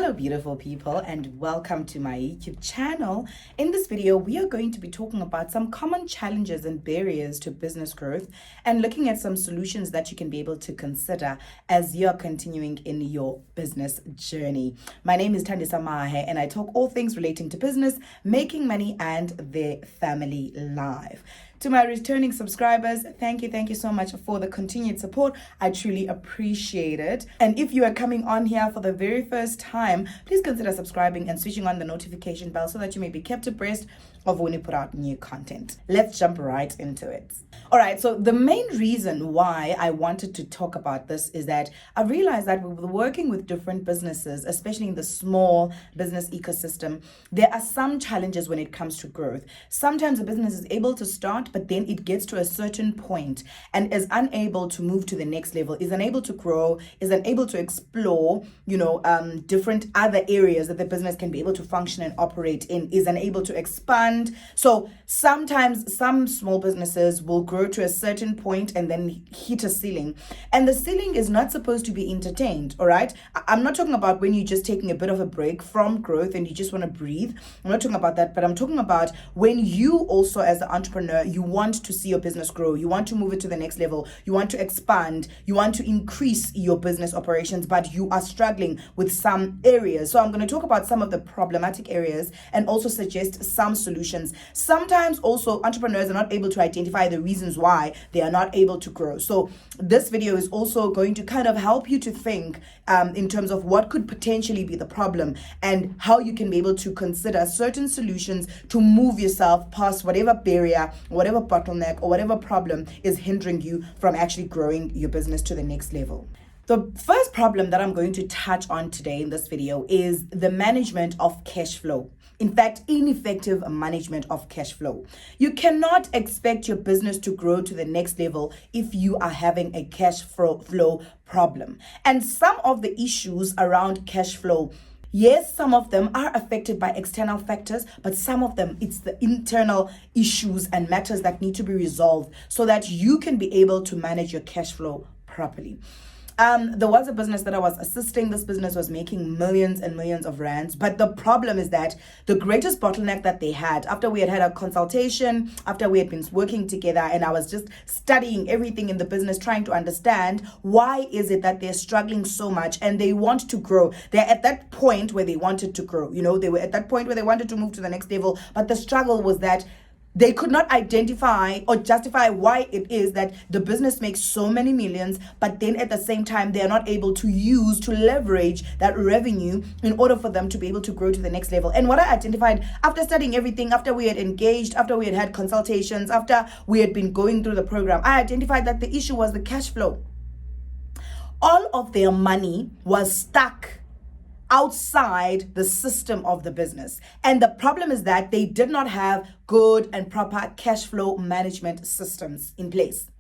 Hello beautiful people, and welcome to my YouTube channel. In this video we are going to be talking about some common challenges and barriers to business growth and looking at some solutions that you can be able to consider as you're continuing in your business journey. My name is Thandisa Mahe and I talk all things relating to business, making money and their family life. To my returning subscribers, thank you so much for the continued support. I truly appreciate it. And if you are coming on here for the very first time, please consider subscribing and switching on the notification bell so that you may be kept abreast of when we put out new content. Let's jump right into it. All right, so the main reason why I wanted to talk about this is that I realized that with working with different businesses, especially in the small business ecosystem, there are some challenges when it comes to growth. Sometimes a business is able to start, but then it gets to a certain point and is unable to move to the next level, is unable to grow, is unable to explore, different other areas that the business can be able to function and operate in, is unable to expand. So sometimes some small businesses will grow to a certain point and then hit a ceiling. And the ceiling is not supposed to be entertained, all right? I'm not talking about when you're just taking a bit of a break from growth and you just want to breathe. I'm not talking about that, but I'm talking about when you also as an entrepreneur, you want to see your business grow, you want to move it to the next level, you want to expand, you want to increase your business operations, but you are struggling with some areas. So I'm going to talk about some of the problematic areas and also suggest some solutions. Sometimes also entrepreneurs are not able to identify the reasons why they are not able to grow. So this video is also going to kind of help you to think in terms of what could potentially be the problem and how you can be able to consider certain solutions to move yourself past whatever barrier, whatever bottleneck or whatever problem is hindering you from actually growing your business to the next level. The first problem that I'm going to touch on today in this video is the management of cash flow. In fact, ineffective management of cash flow. You cannot expect your business to grow to the next level if you are having a cash flow problem. And some of the issues around cash flow, yes, some of them are affected by external factors, but some of them, it's the internal issues and matters that need to be resolved so that you can be able to manage your cash flow properly. There was a business that I was assisting. This business was making millions and millions of rands. But the problem is that the greatest bottleneck that they had, after we had had a consultation, after we had been working together, and I was just studying everything in the business, trying to understand why is it that they're struggling so much and they want to grow. They're at that point where they wanted to grow. They were at that point where they wanted to move to the next level. But the struggle was that they could not identify or justify why it is that the business makes so many millions, but then at the same time, they are not able to leverage that revenue in order for them to be able to grow to the next level. And what I identified after studying everything, after we had engaged, after we had had consultations, after we had been going through the program, I identified that the issue was the cash flow. All of their money was stuck outside the system of the business. And the problem is that they did not have good and proper cash flow management systems in place.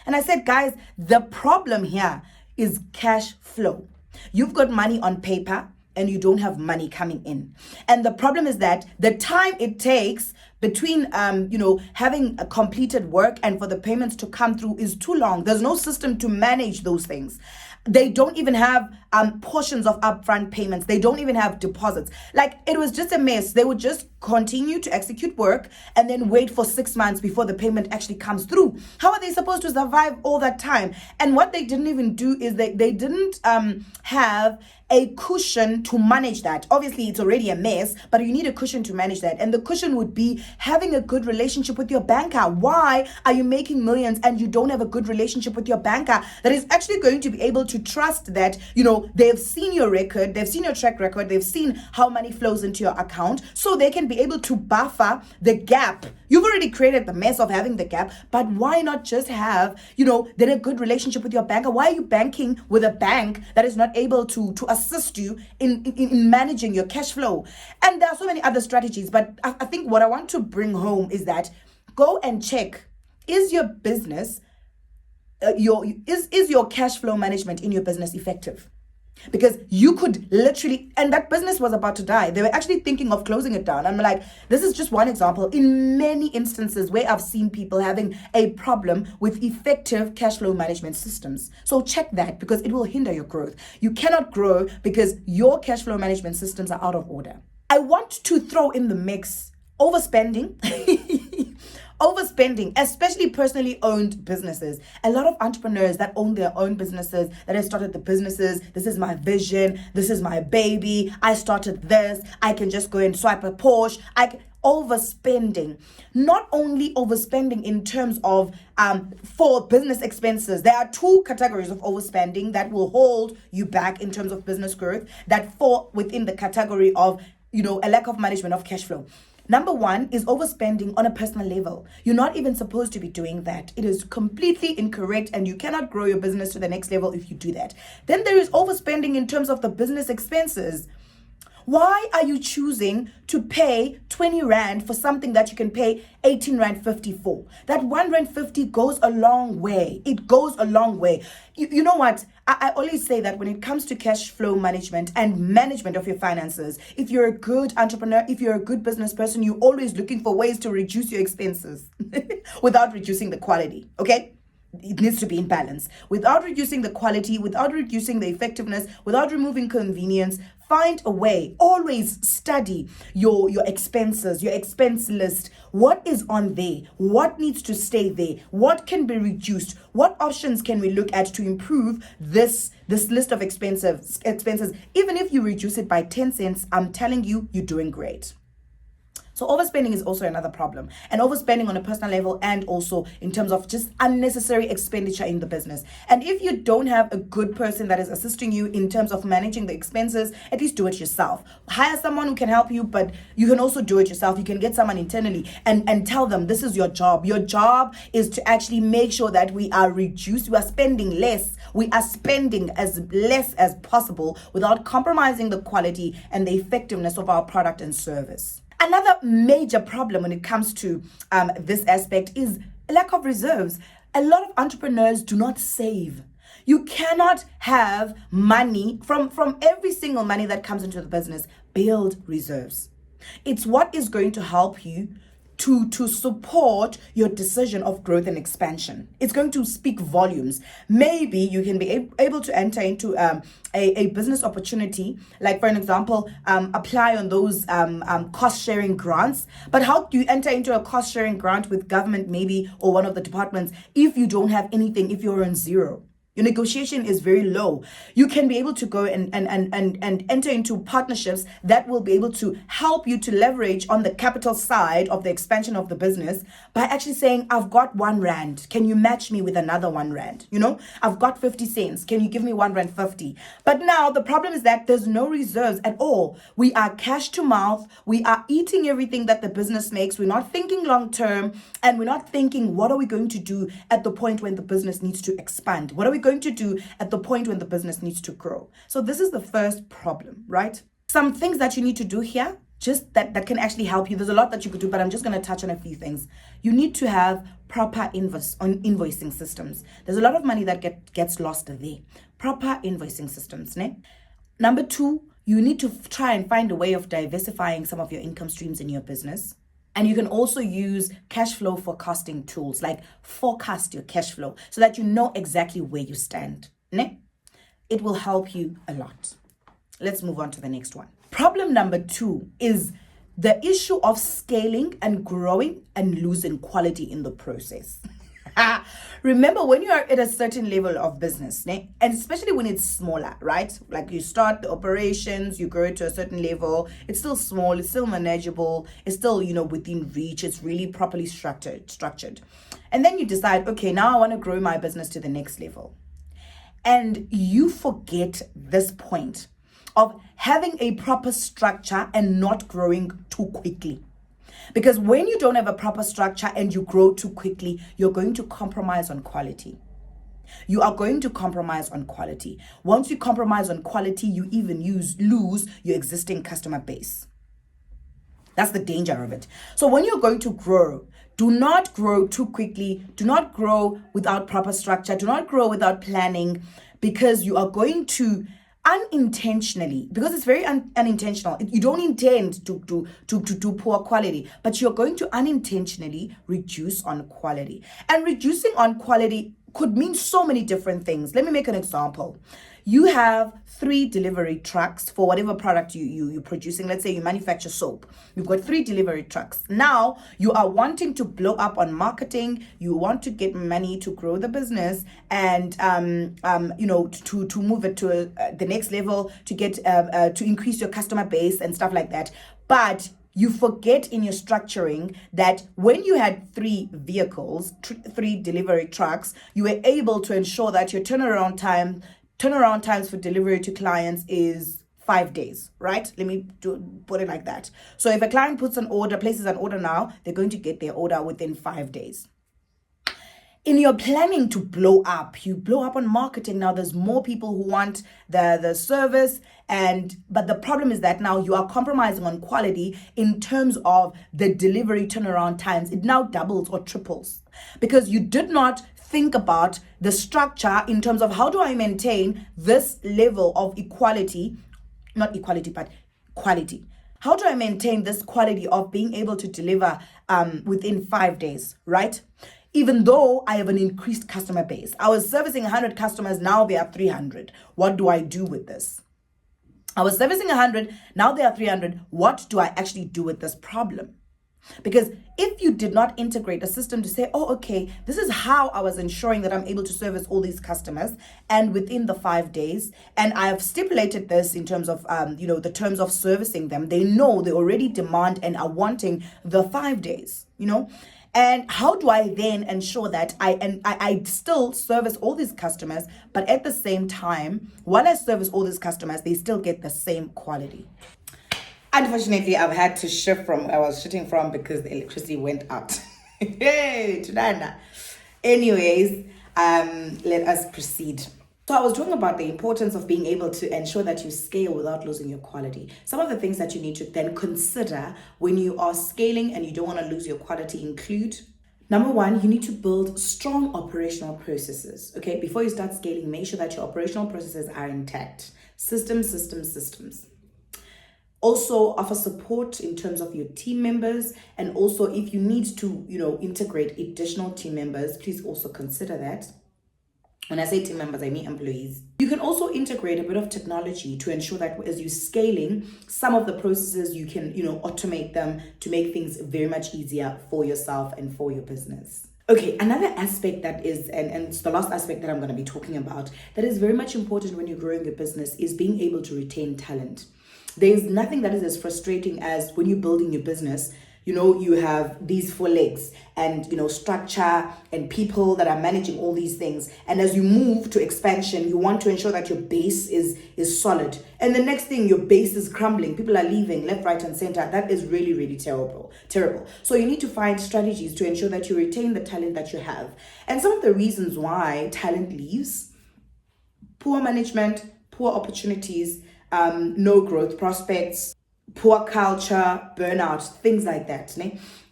And I said, guys, the problem here is cash flow. You've got money on paper and you don't have money coming in. And the problem is that the time it takes between having a completed work and for the payments to come through is too long. There's no system to manage those things. They don't even have portions of upfront payments. They don't even have deposits. Like, it was just a mess. They would just continue to execute work and then wait for 6 months before the payment actually comes through. How are they supposed to survive all that time? And what they didn't even do is they didn't have a cushion to manage that. Obviously, it's already a mess, but you need a cushion to manage that. And the cushion would be having a good relationship with your banker. Why are you making millions and you don't have a good relationship with your banker that is actually going to be able to trust that, they've seen your record, they've seen your track record, they've seen how money flows into your account, so they can be able to buffer the gap. You've already created the mess of having the gap, but why not just have, then a good relationship with your banker? Why are you banking with a bank that is not able to assist you in managing your cash flow? And there are so many other strategies, but I think what I want to bring home is that go and check, is your business, is your cash flow management in your business effective? Because you could literally, and that business was about to die. They were actually thinking of closing it down. I'm like, this is just one example in many instances where I've seen people having a problem with effective cash flow management systems. So check that, because it will hinder your growth. You cannot grow because your cash flow management systems are out of order. I want to throw in the mix overspending. Overspending, especially personally owned businesses. A lot of entrepreneurs that own their own businesses, that have started the businesses, this is my vision, this is my baby, I started this, I can just go and swipe a Porsche. Overspending. Not only overspending in terms of for business expenses. There are two categories of overspending that will hold you back in terms of business growth, that fall within the category of, a lack of management of cash flow. Number one is overspending on a personal level. You're not even supposed to be doing that. It is completely incorrect, and you cannot grow your business to the next level if you do that. Then there is overspending in terms of the business expenses. Why are you choosing to pay 20 Rand for something that you can pay 18 Rand 50 for? That 1 Rand 50 goes a long way. It goes a long way. You know what? I always say that when it comes to cash flow management and management of your finances, if you're a good entrepreneur, if you're a good business person, you're always looking for ways to reduce your expenses without reducing the quality, okay? It needs to be in balance. Without reducing the quality, without reducing the effectiveness, without removing convenience, find a way. Always study your expenses, your expense list. What is on there? What needs to stay there? What can be reduced? What options can we look at to improve this list of expenses? Even if you reduce it by 10 cents, I'm telling you, you're doing great. So overspending is also another problem, and overspending on a personal level, and also in terms of just unnecessary expenditure in the business. And if you don't have a good person that is assisting you in terms of managing the expenses, at least do it yourself. Hire someone who can help you, but you can also do it yourself. You can get someone internally and tell them this is your job. Your job is to actually make sure that we are spending less. We are spending as less as possible without compromising the quality and the effectiveness of our product and service. Another major problem when it comes to this aspect is lack of reserves. A lot of entrepreneurs do not save. You cannot have money from every single money that comes into the business. Build reserves. It's what is going to help you to support your decision of growth and expansion. It's going to speak volumes. Maybe you can be able to enter into a business opportunity, like for an example, apply on those cost sharing grants. But how do you enter into a cost sharing grant with government maybe, or one of the departments, if you don't have anything, if you're on zero? Your negotiation is very low. You can be able to go and enter into partnerships that will be able to help you to leverage on the capital side of the expansion of the business by actually saying, I've got 1 Rand. Can you match me with another 1 Rand? I've got 50 cents. Can you give me 1 Rand 50? But now the problem is that there's no reserves at all. We are cash to mouth. We are eating everything that the business makes. We're not thinking long term, and we're not thinking, what are we going to do at the point when the business needs to expand? What are we going to do at the point when the business needs to grow? So this is the first problem, right? Some things that you need to do here, just that can actually help you. There's a lot that you could do, but I'm just going to touch on a few things. You need to have proper invoicing systems. There's a lot of money that gets lost there. Proper invoicing systems. Number 2, you need to try and find a way of diversifying some of your income streams in your business. And you can also use cash flow forecasting tools, like forecast your cash flow so that you know exactly where you stand. It will help you a lot. Let's move on to the next one. Problem number 2 is the issue of scaling and growing and losing quality in the process. Remember, when you are at a certain level of business, and especially when it's smaller, right? Like you start the operations, you grow to a certain level, it's still small, it's still manageable, it's still, within reach, it's really properly structured. And then you decide, okay, now I want to grow my business to the next level. And you forget this point of having a proper structure and not growing too quickly. Because when you don't have a proper structure and you grow too quickly, you're going to compromise on quality. You are going to compromise on quality. Once you compromise on quality, you even lose your existing customer base. That's the danger of it. So when you're going to grow, do not grow too quickly. Do not grow without proper structure. Do not grow without planning, because you are going to unintentionally, because it's very unintentional. You don't intend to do poor quality, but you're going to unintentionally reduce on quality. And reducing on quality could mean so many different things. Let me make an example. You have 3 delivery trucks for whatever product you're producing. Let's say you manufacture soap. You've got 3 delivery trucks. Now you are wanting to blow up on marketing. You want to get money to grow the business and to move it to the next level, to get to increase your customer base and stuff like that. But you forget in your structuring that when you had 3 vehicles, 3 delivery trucks, you were able to ensure that your turnaround times for delivery to clients is 5 days, right? Let me put it like that. So if a client places an order now, they're going to get their order within 5 days. In your planning to blow up, you blow up on marketing. Now there's more people who want the service, but the problem is that now you are compromising on quality in terms of the delivery turnaround times. It now doubles or triples because you did not think about the structure in terms of how do I maintain this level of quality. How do I maintain this quality of being able to deliver within 5 days, right? Even though I have an increased customer base. I was servicing 100 customers, now there are 300. What do I do with this? I was servicing 100, now there are 300. What do I actually do with this problem? Because if you did not integrate a system to say, oh, okay, this is how I was ensuring that I'm able to service all these customers and within the 5 days, and I have stipulated this in terms of, the terms of servicing them, they know they already demand and are wanting the 5 days, And how do I then ensure that I still service all these customers, but at the same time, while I service all these customers, they still get the same quality? Unfortunately, I've had to shift from where I was shooting from because the electricity went out. Hey, Tudana. Anyways, let us proceed. So I was talking about the importance of being able to ensure that you scale without losing your quality. Some of the things that you need to then consider when you are scaling and you don't want to lose your quality include: number 1, you need to build strong operational processes. Okay, before you start scaling, make sure that your operational processes are intact. Systems. Also offer support in terms of your team members, and also if you need to, integrate additional team members, please also consider that. When I say team members, I mean employees. You can also integrate a bit of technology to ensure that as you're scaling, some of the processes you can, automate them to make things very much easier for yourself and for your business. Okay, another aspect that is, and it's the last aspect that I'm going to be talking about, that is very much important when you're growing your business is being able to retain talent. There's nothing that is as frustrating as when you're building your business, you have these 4 legs and, structure and people that are managing all these things. And as you move to expansion, you want to ensure that your base is solid. And the next thing, your base is crumbling. People are leaving left, right, and center. That is really, really terrible. So you need to find strategies to ensure that you retain the talent that you have. And some of the reasons why talent leaves: poor management, poor opportunities, no growth prospects, poor culture, burnout, things like that.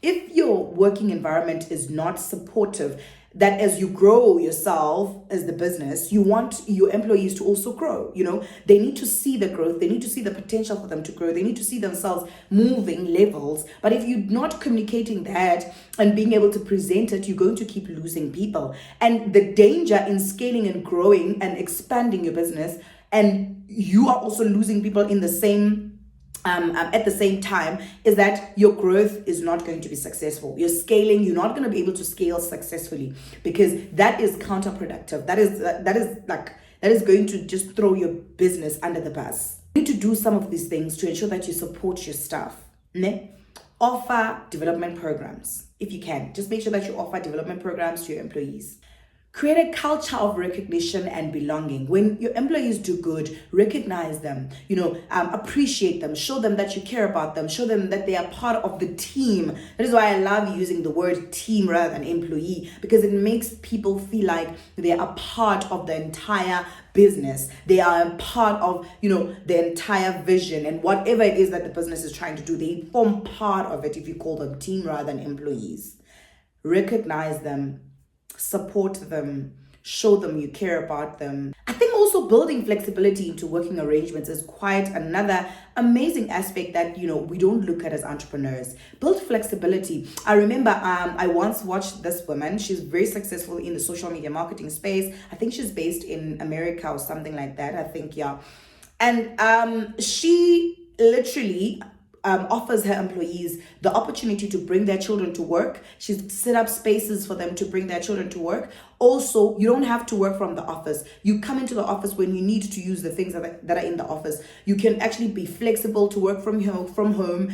If your working environment is not supportive, that as you grow yourself as the business, you want your employees to also grow. They need to see the growth. They need to see the potential for them to grow. They need to see themselves moving levels. But if you're not communicating that and being able to present it, you're going to keep losing people. And the danger in scaling and growing and expanding your business, and you are also losing people in the same at the same time, is that your growth is not going to be successful. You're scaling, you're not going to be able to scale successfully, because that is counterproductive. That is going to just throw your business under the bus. You need to do some of these things to ensure that you support your staff. Offer development programs if you can. Just make sure that you offer development programs to your employees. Create a culture of recognition and belonging. When your employees do good, recognize them, appreciate them, show them that you care about them, show them that they are part of the team. That is why I love using the word team rather than employee, because it makes people feel like they are part of the entire business. They are a part of, the entire vision, and whatever it is that the business is trying to do, they form part of it if you call them team rather than employees. Recognize them, support them, show them you care about them. I think also building flexibility into working arrangements is quite another amazing aspect that, you know, we don't look at as entrepreneurs. Build flexibility. I remember I once watched this woman. She's very successful in the social media marketing space. I think she's based in America or something like that. I think, yeah. And she literally offers her employees the opportunity to bring their children to work. She's set up spaces for them to bring their children to work. Also, you don't have to work from the office. You come into the office when you need to use the things that are in the office. You can actually be flexible to work from home.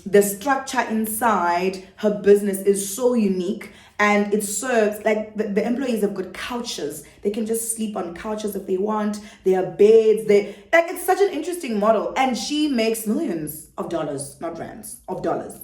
The structure inside her business is so unique, and it serves, like, the employees have got couches. They can just sleep on couches if they want. They have beds. It's such an interesting model. And she makes millions of dollars, not rands, of dollars.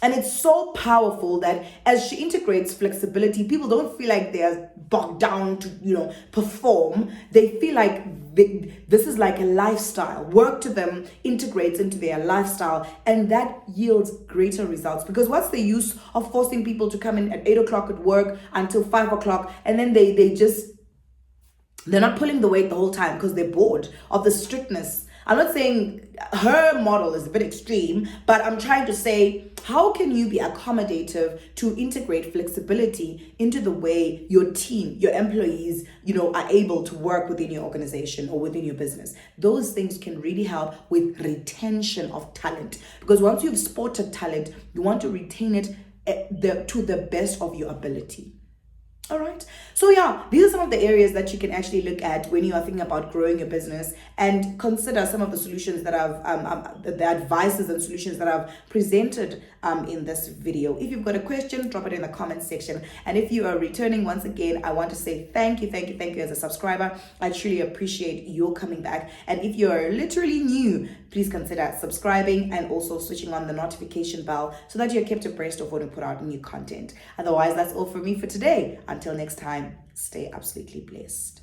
And it's so powerful that as she integrates flexibility, people don't feel like they're bogged down to, you know, perform. They feel like this is like a lifestyle. Work to them integrates into their lifestyle, and that yields greater results. Because what's the use of forcing people to come in at 8 o'clock at work until 5 o'clock, and then they're not pulling the weight the whole time because they're bored of the strictness. I'm not saying her model is a bit extreme, but I'm trying to say, how can you be accommodative to integrate flexibility into the way your team, your employees, you know, are able to work within your organization or within your business? Those things can really help with retention of talent. Because once you've spotted talent, you want to retain it to the best of your ability. All right. So yeah, these are some of the areas that you can actually look at when you are thinking about growing your business, and consider some of the solutions that I've, the advices and solutions that I've presented in this video. If you've got a question, drop it in the comment section. And if you are returning, once again, I want to say thank you as a subscriber. I truly appreciate your coming back. And if you are literally new, please consider subscribing and also switching on the notification bell so that you're kept abreast of when we put out new content. Otherwise, that's all from me for today. Until next time, stay absolutely blessed.